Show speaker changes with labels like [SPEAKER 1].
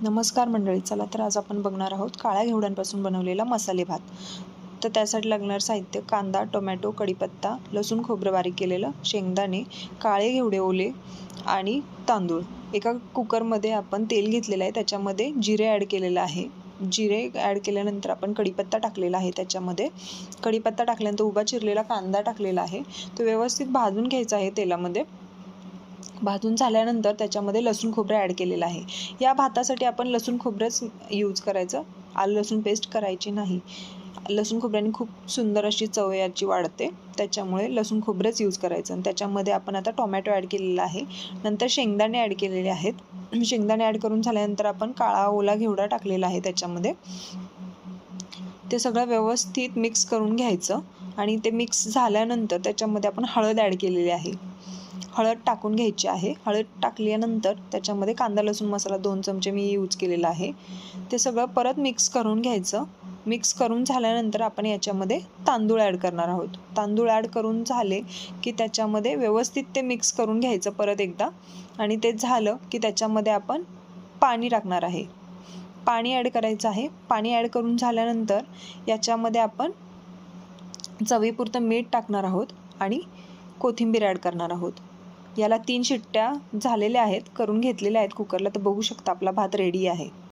[SPEAKER 1] नमस्कार मंडळी, चला तर आज आपण बघणार आहोत काळ्या घेवड्यांपासून बनवलेला मसाले भात. तर त्यासाठी लागणार साहित्य: कांदा, टोमॅटो, कढीपत्ता, लसूण खोबरं बारीक केलेलं, शेंगदाणे, काळे घेवडे ओले आणि तांदूळ. एका कुकरमध्ये आपण तेल घेतलेलं आहे, त्याच्यामध्ये जिरे ॲड केलेलं आहे. जिरे ॲड केल्यानंतर आपण कढीपत्ता टाकलेला आहे. त्याच्यामध्ये कढीपत्ता टाकल्यानंतर उभा चिरलेला कांदा टाकलेला आहे, तो व्यवस्थित भाजून घ्यायचा आहे तेलामध्ये. भाजून झाल्यानंतर त्याच्यामध्ये लसूण खोबरं ॲड केलेलं आहे. या भातासाठी आपण लसूण खोबरंच यूज करायचं, आलं लसूण पेस्ट करायची नाही. लसूण खोबऱ्याने खूप सुंदर अशी चव याची वाढते, त्याच्यामुळे लसूण खोबरंच यूज करायचं. आणि त्याच्यामध्ये आपण आता टोमॅटो ॲड केलेला आहे, नंतर शेंगदाणे ॲड केलेले आहेत. शेंगदाणे ॲड करून झाल्यानंतर आपण काळा ओला घेवडा टाकलेला आहे त्याच्यामध्ये. ते सगळं व्यवस्थित मिक्स करून घ्यायचं आणि ते मिक्स झाल्यानंतर त्याच्यामध्ये आपण हळद ॲड केलेली आहे. हळद टाकून घ्यायची आहे. हळद टाकल्यानंतर त्याच्यामध्ये कांदा लसूण मसाला 2 चमचे मी यूज केलेला आहे. ते सगळं परत मिक्स करून घ्यायचं. मिक्स करून झाल्यानंतर आपण याच्यामध्ये तांदूळ ॲड करणार आहोत. तांदूळ ॲड करून झाले की त्याच्यामध्ये व्यवस्थित ते मिक्स करून घ्यायचं परत एकदा. आणि ते झालं की त्याच्यामध्ये आपण पाणी टाकणार आहे. पाणी ॲड करायचं आहे. पाणी ॲड करून झाल्यानंतर याच्यामध्ये आपण चवीपुरतं मीठ टाकणार आहोत आणि कोथिंबीर ॲड करणार आहोत. याला 3 शिट्ट्या झालेल्या आहेत, करून घेतलेल्या आहेत कुकरला. तर बघू शकता आपला भात रेडी आहे.